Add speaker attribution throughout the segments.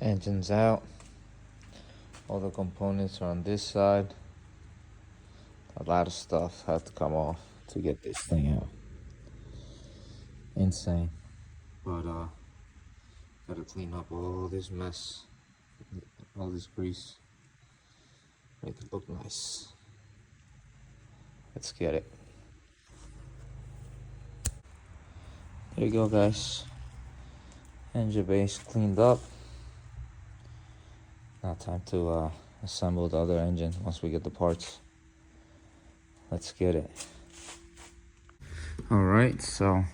Speaker 1: Engine's out. All the components are on this side. A lot of stuff had to come off to get this thing out. Insane. But gotta clean up all this mess, all this grease, make it look nice. Let's get it. There you go, guys. Engine base cleaned up. Now time to assemble the other engine once we get the parts. Let's get it. All right, so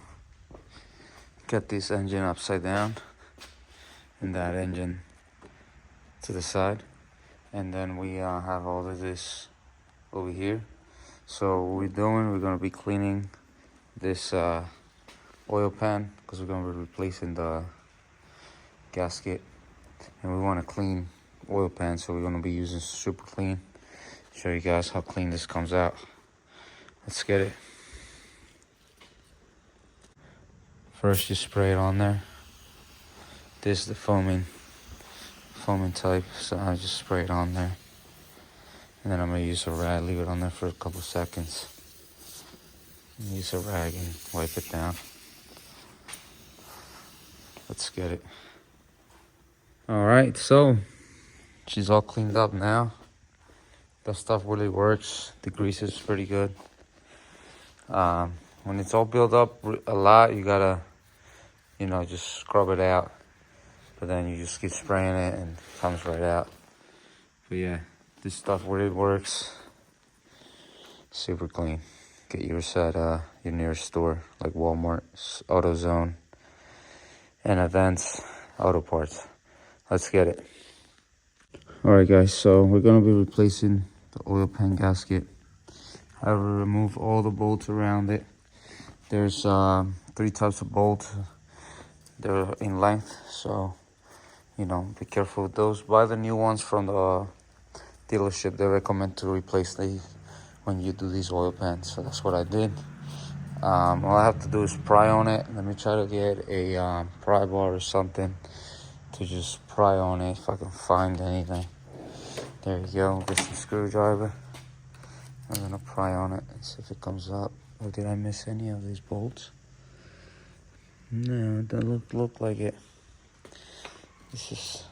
Speaker 1: get this engine upside down and that engine to the side, and then we have all of this over here. So what we're doing, we're gonna be cleaning this oil pan because we're gonna be replacing the gasket, and we want to clean oil pan, so we're gonna be using super clean. Show you guys how clean this comes out. Let's get it. First, you spray it on there. This is the foaming type, so I just spray it on there, and then I'm gonna use a rag, leave it on there for a couple seconds. Use a rag and wipe it down. Let's get it. All right, so she's all cleaned up now. That stuff really works. The grease is pretty good. When it's all built up a lot, you gotta, just scrub it out. But then you just keep spraying it and it comes right out. But yeah, this stuff really works. Super clean. Get yours at your nearest store, like Walmart, AutoZone, and Advance Auto Parts. Let's get it. All right, guys, so we're gonna be replacing the oil pan gasket. I will remove all the bolts around it. There's 3 types of bolts. They're in length, so be careful with those. Buy the new ones from the dealership. They recommend to replace these when you do these oil pans, so that's what I did. All I have to do is pry on it. Let me try to get a pry bar or something to just pry on it if I can find anything. There you go. Get some screwdriver. I'm gonna pry on it and see if it comes up. Or did I miss any of these bolts? No, it doesn't look like it. This is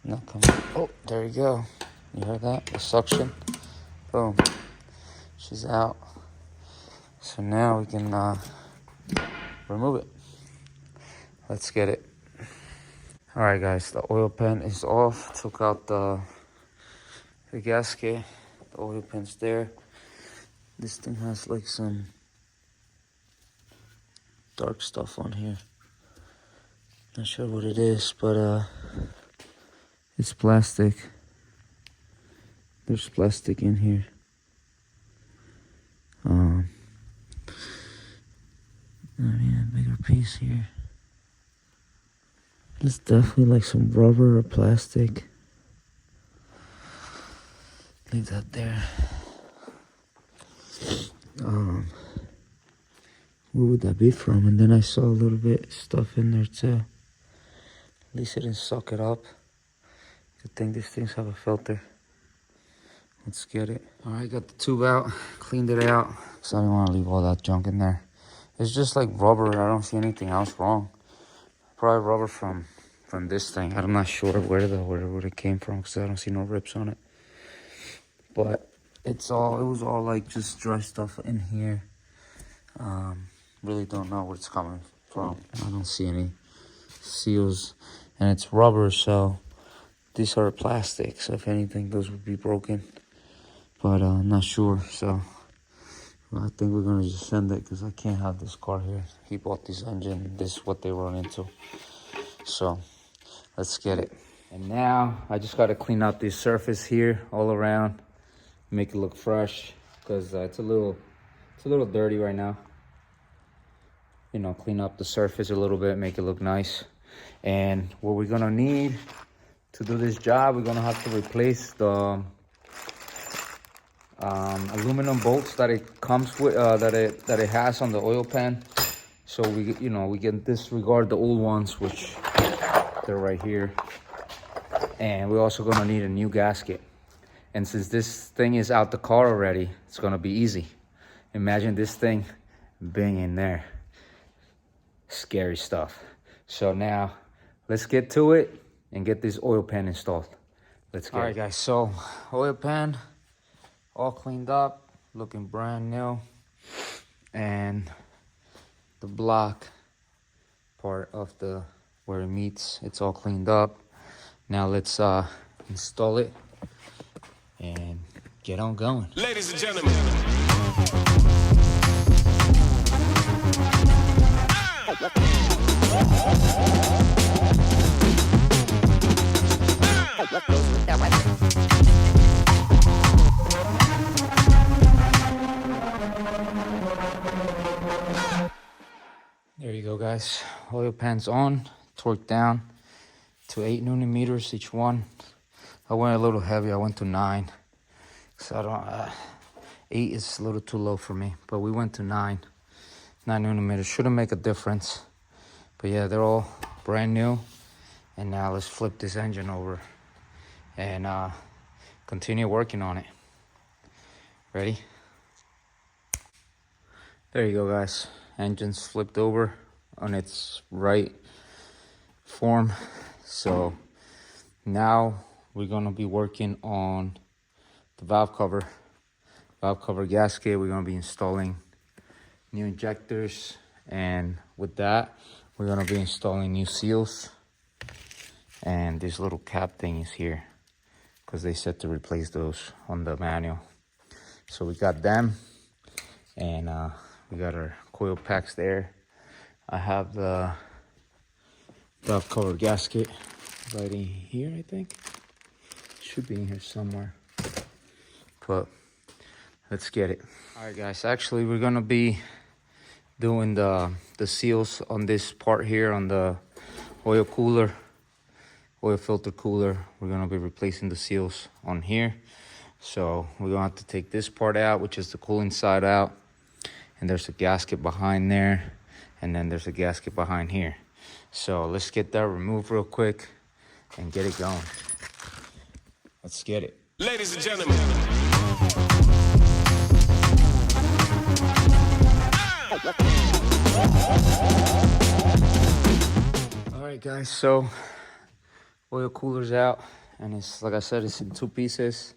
Speaker 1: not coming. Oh, there you go. You heard that? The suction. Boom. She's out. So now we can remove it. Let's get it. All right, guys. The oil pan is off. Took out the gasket. The oil pan's there. This thing has like some dark stuff on here. Not sure what it is, but it's plastic. There's plastic in here. Oh yeah, bigger piece here. It's definitely like some rubber or plastic. Leave that there. Where would that be from? And then I saw a little bit of stuff in there too. At least it didn't suck it up. Good thing these things have a filter. Let's get it. All right, got the tube out, cleaned it out, because I didn't want to leave all that junk in there. It's just like rubber. I don't see anything else wrong. Probably rubber from this thing. I'm not sure where it came from, because I don't see no rips on it. But it was all like just dry stuff in here. Really don't know where it's coming from. I don't see any seals, and it's rubber, so these are plastic. So if anything, those would be broken. But I'm not sure, so I think we're gonna just send it because I can't have this car here. He bought this engine. This is what they run into. So let's get it. And now I just gotta clean out this surface here all around, make it look fresh, because it's a little dirty right now. Clean up the surface a little bit, make it look nice. And what we're gonna need to do this job, we're gonna have to replace the aluminum bolts that it comes with, that it has on the oil pan. So we can disregard the old ones, which they're right here. And we're also gonna need a new gasket. And since this thing is out the car already, it's gonna be easy. Imagine this thing being in there. Scary stuff. So now let's get to it and get this oil pan installed. Let's get it. All right, guys, so oil pan all cleaned up, looking brand new. And the block part of the where it meets, it's all cleaned up. Now let's install it and get on going.
Speaker 2: Ladies and gentlemen.
Speaker 1: There you go, guys. Oil pan's on, torque down to 8 Newton meters each one. I went a little heavy. I went to 9. So I don't. 8 is a little too low for me, but we went to 9 Newton meters. Shouldn't make a difference. But yeah, they're all brand new. And now let's flip this engine over and continue working on it. Ready? There you go, guys. Engine's flipped over on its right form. So now we're gonna be working on the valve cover gasket. We're gonna be installing new injectors, and with that we're gonna be installing new seals. And this little cap thing is here because they said to replace those on the manual. So we got them, and we got our coil packs there. I have the valve cover gasket right in here, I think. Should be in here somewhere. But let's get it. All right, guys, actually we're gonna be doing the seals on this part here on the oil filter cooler. We're gonna be replacing the seals on here. So we're gonna have to take this part out, which is the cooling side out. And there's a gasket behind there. And then there's a gasket behind here. So let's get that removed real quick and get it going. Let's get it.
Speaker 2: Ladies and gentlemen.
Speaker 1: All right, guys, so oil cooler's out, and it's, like I said, it's in 2 pieces.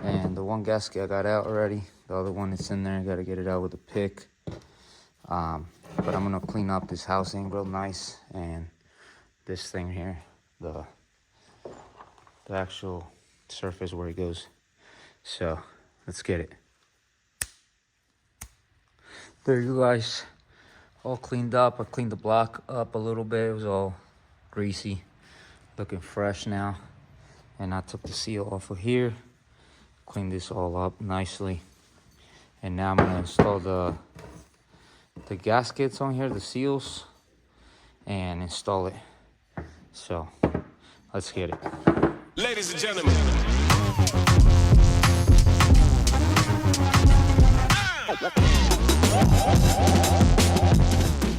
Speaker 1: And the one gasket I got out already. The other one is in there. I got to get it out with a pick. But I'm gonna clean up this housing real nice, and this thing here, the actual surface where it goes. So let's get it. There you guys, all cleaned up. I cleaned the block up a little bit. It was all greasy, looking fresh now. And I took the seal off of here, cleaned this all up nicely. And now I'm gonna install the gaskets on here, the seals, and install it. So let's get it.
Speaker 2: Ladies and gentlemen.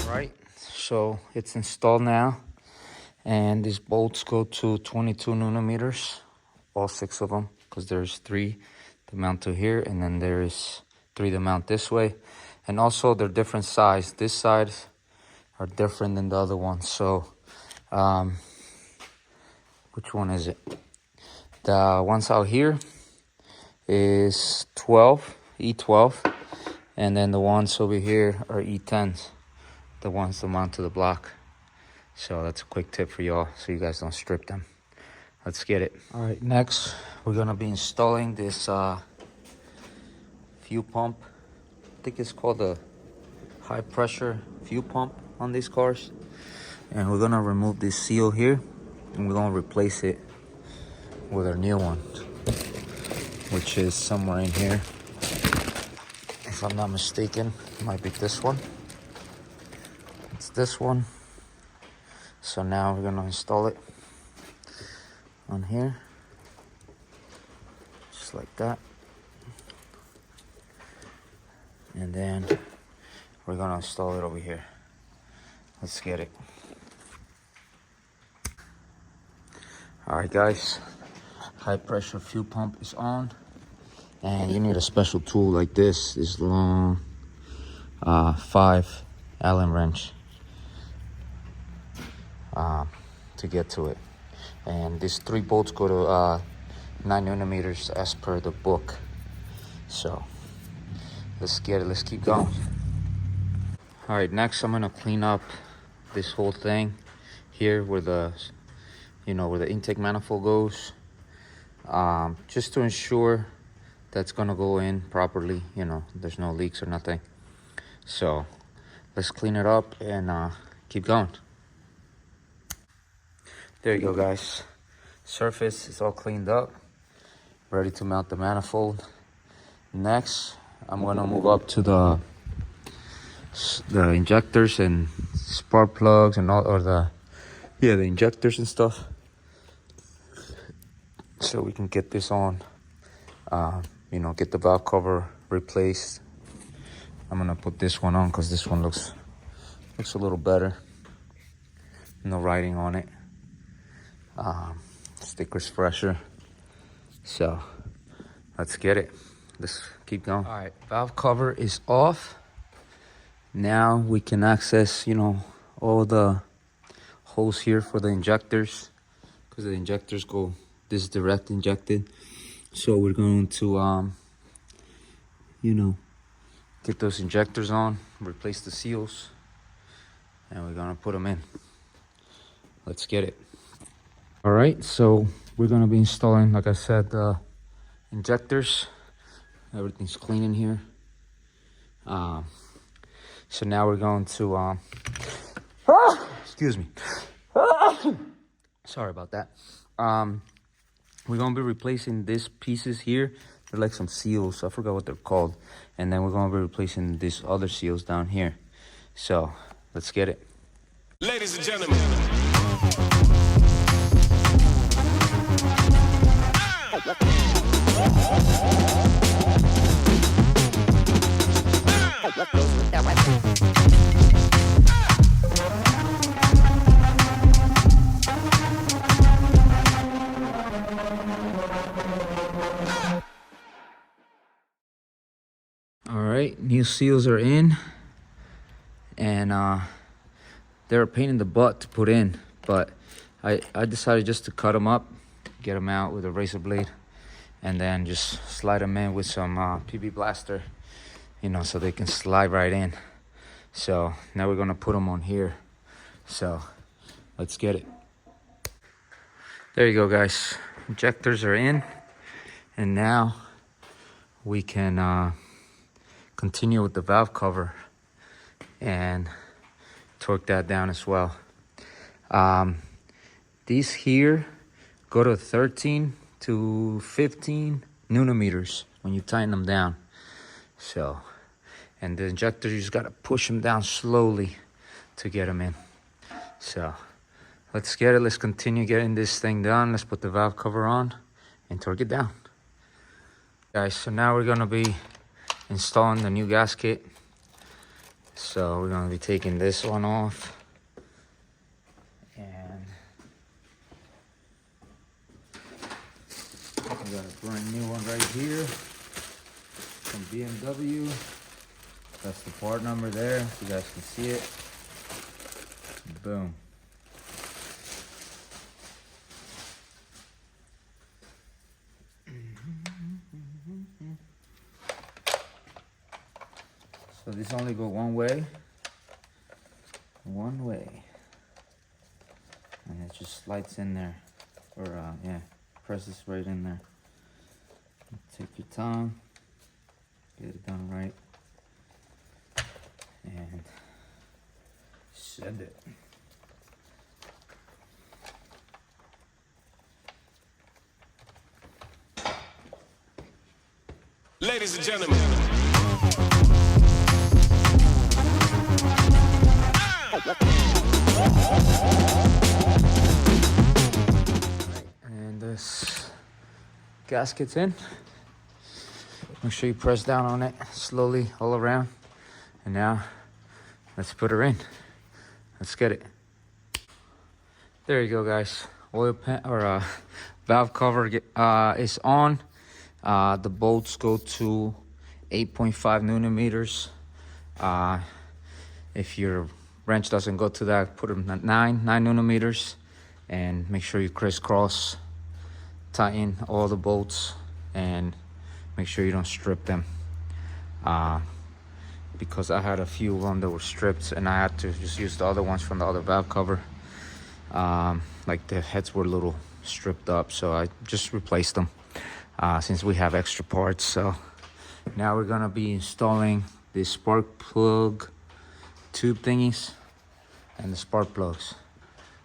Speaker 1: Right, so it's installed now, and these bolts go to 22 Newton meters, all 6 of them, because there's 3 to mount to here, and then there's 3 to mount this way. And also they're different size. This side are different than the other one. So which one is it? The ones out here is 12, E12, and then the ones over here are E10s, the ones that mount to the block. So that's a quick tip for y'all, so you guys don't strip them. Let's get it. All right, next we're gonna be installing this fuel pump. I think it's called a high pressure fuel pump on these cars. And we're gonna remove this seal here, and we're gonna replace it with our new one, which is somewhere in here. If I'm not mistaken, it might be this one. It's this one. So now we're gonna install it on here, just like that. And then we're gonna install it over here. Let's get it. All right, guys, high pressure fuel pump is on, and you need a special tool like this long 5 Allen wrench to get to it. And these 3 bolts go to 9mm as per the book. So let's get it, let's keep going. All right, next I'm gonna clean up this whole thing here where the where the intake manifold goes, just to ensure that's gonna go in properly, there's no leaks or nothing. So let's clean it up and keep going. There you go, guys. Surface is all cleaned up, ready to mount the manifold. Next, I'm gonna move up to the injectors and spark plugs and all, or the injectors and stuff, so we can get this on, get the valve cover replaced. I'm gonna put this one on because this one looks a little better. No writing on it. Sticker's fresher. So let's get it. Let's keep going. All right, valve cover is off. Now we can access, all the holes here for the injectors, because the injectors go, this is direct injected. So we're going to, get those injectors on, replace the seals, and we're gonna put them in. Let's get it. All right, so we're gonna be installing, like I said, the injectors. Everything's clean in here. So now we're going to, excuse me. Sorry about that. We're gonna be replacing these pieces here. They're like some seals, I forgot what they're called. And then we're gonna be replacing these other seals down here. So let's get it.
Speaker 2: Ladies and gentlemen.
Speaker 1: All right, new seals are in, and they're a pain in the butt to put in, but I decided just to cut them up, get them out with a razor blade, and then just slide them in with some PB Blaster, so they can slide right in. So now we're gonna put them on here. So let's get it. There you go, guys. Injectors are in, and now we can continue with the valve cover and torque that down as well. These here go to 13 to 15 newton-meters when you tighten them down. So, and the injector, you just gotta push them down slowly to get them in. So let's get it. Let's continue getting this thing done. Let's put the valve cover on and torque it down. Guys, so now we're gonna be installing the new gasket. So we're gonna be taking this one off, and we got a brand new one right here from BMW. That's the part number there, so you guys can see it. Boom. So this only go one way, and it just slides in there, or presses right in there. Take your time, get it done right, and send it.
Speaker 2: Ladies and gentlemen.
Speaker 1: And this gasket's in. Make sure you press down on it slowly all around. And now let's put her in. Let's get it. There you go, guys. oil pan or valve cover is on. The bolts go to 8.5 millimeters. If your wrench doesn't go to that, put them at 9 millimeters, and make sure you crisscross tighten all the bolts and make sure you don't strip them. Because I had a few of them that were stripped and I had to just use the other ones from the other valve cover. Like the heads were a little stripped up, so I just replaced them since we have extra parts. So now we're gonna be installing the spark plug tube thingies and the spark plugs.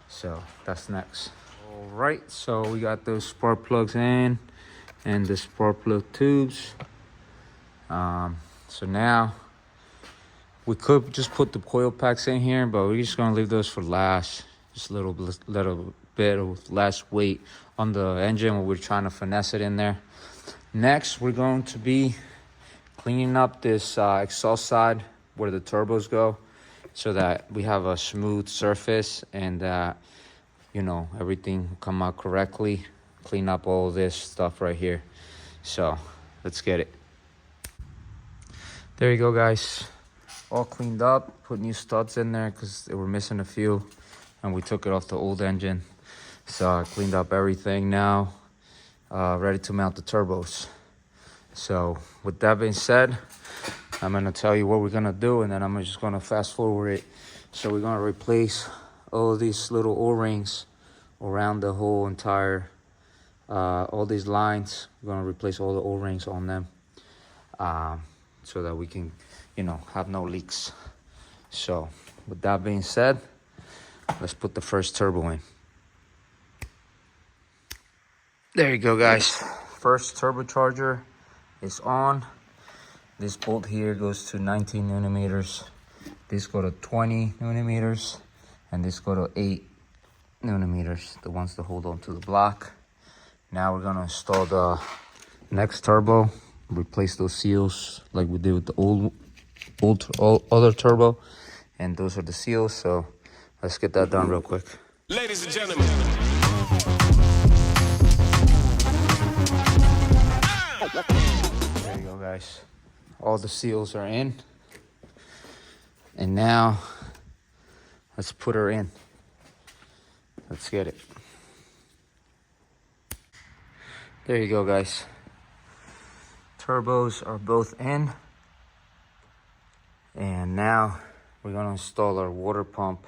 Speaker 1: So that's next. All right, so we got those spark plugs in and the spark plug tubes. So now we could just put the coil packs in here, but we're just gonna leave those for last. Just a little bit of less weight on the engine when we're trying to finesse it in there. Next, we're going to be cleaning up this exhaust side where the turbos go, so that we have a smooth surface and you know, everything will come out correctly. Clean up all this stuff right here. So let's get it. There you go, guys. All cleaned up. Put new studs in there because they were missing a few, and we took it off the old engine. So I cleaned up everything now. Ready to mount the turbos. So with that being said, I'm gonna tell you what we're gonna do, and then I'm just gonna fast forward it. So we're gonna replace all these little O-rings around the whole entire, all these lines. We're gonna replace all the O-rings on them, so that we can, you know, have no leaks. So with that being said, let's put the first turbo in. There you go, guys. First turbocharger is on. This bolt here goes to 19 millimeters. This go to 20 millimeters, and this go to 8 millimeters, the ones that hold on to the block. Now we're gonna install the next turbo, replace those seals like we did with the other turbo, and those are the seals. So let's get that done real quick.
Speaker 2: Ladies and gentlemen.
Speaker 1: There you go, guys. All the seals are in. And now let's put her in. Let's get it. There you go, guys. Turbos are both in. And now we're gonna install our water pump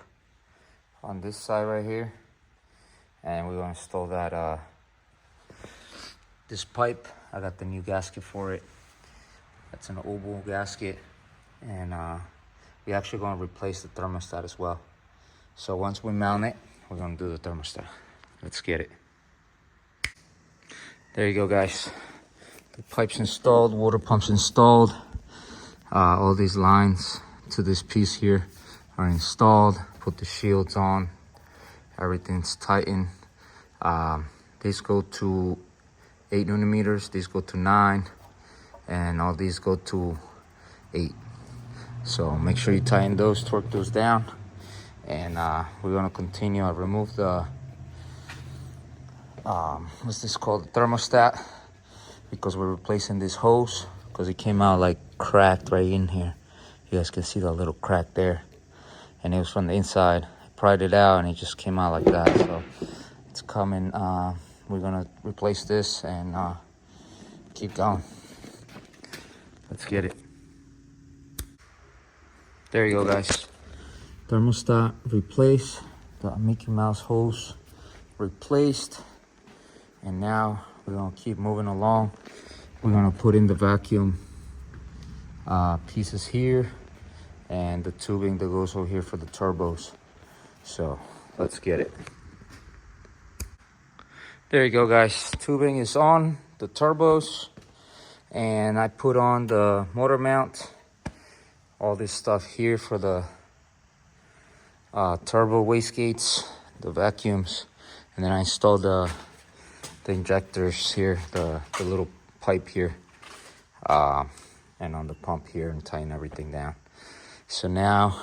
Speaker 1: on this side right here. And we're gonna install that this pipe. I got the new gasket for it. That's an oval gasket. And we're actually gonna replace the thermostat as well. So once we mount it, we're gonna do the thermostat. Let's get it. There you go, guys. The pipe's installed, water pump's installed. All these lines to this piece here are installed. Put the shields on. Everything's tightened. These go to 8 millimeters. These go to 9. And all these go to 8. So make sure you tighten those, torque those down. And we're gonna continue. I remove the, what's this called? The thermostat. Because we're replacing this hose. Because it came out like cracked right in here. You guys can see the little crack there. And it was from the inside. I pried it out and it just came out like that. So it's coming. We're gonna replace this and keep going. Let's get it. There you go, guys. Thermostat replaced. The Mickey Mouse hose replaced. And now we're gonna keep moving along. We're gonna put in the vacuum pieces here and the tubing that goes over here for the turbos. So let's get it. There you go, guys. Tubing is on the turbos, and I put on the motor mount, all this stuff here for the turbo wastegates, the vacuums, and then I installed the injectors here, the little pipe here, and on the pump here, and tighten everything down. So now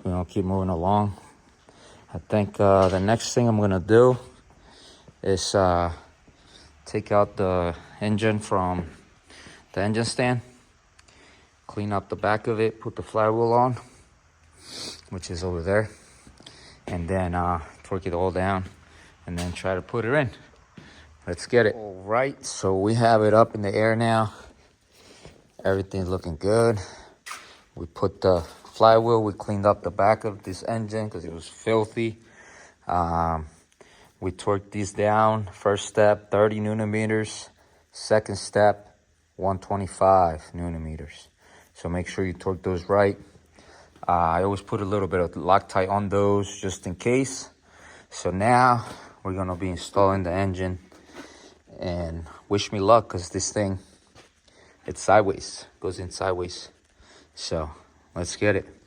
Speaker 1: we're gonna keep moving along. I think the next thing I'm gonna do is take out the engine from the engine stand, clean up the back of it, put the flywheel on, which is over there, and then torque it all down, and then try to put it in. Let's get it. All right, so we have it up in the air now. Everything's looking good. We put the flywheel, we cleaned up the back of this engine because it was filthy. We torqued these down. First step, 30 Newton meters. Second step, 125 Newton meters. So make sure you torque those right. I always put a little bit of Loctite on those just in case. So now we're gonna be installing the engine, and wish me luck because this thing, it's sideways, goes in sideways. So let's get it.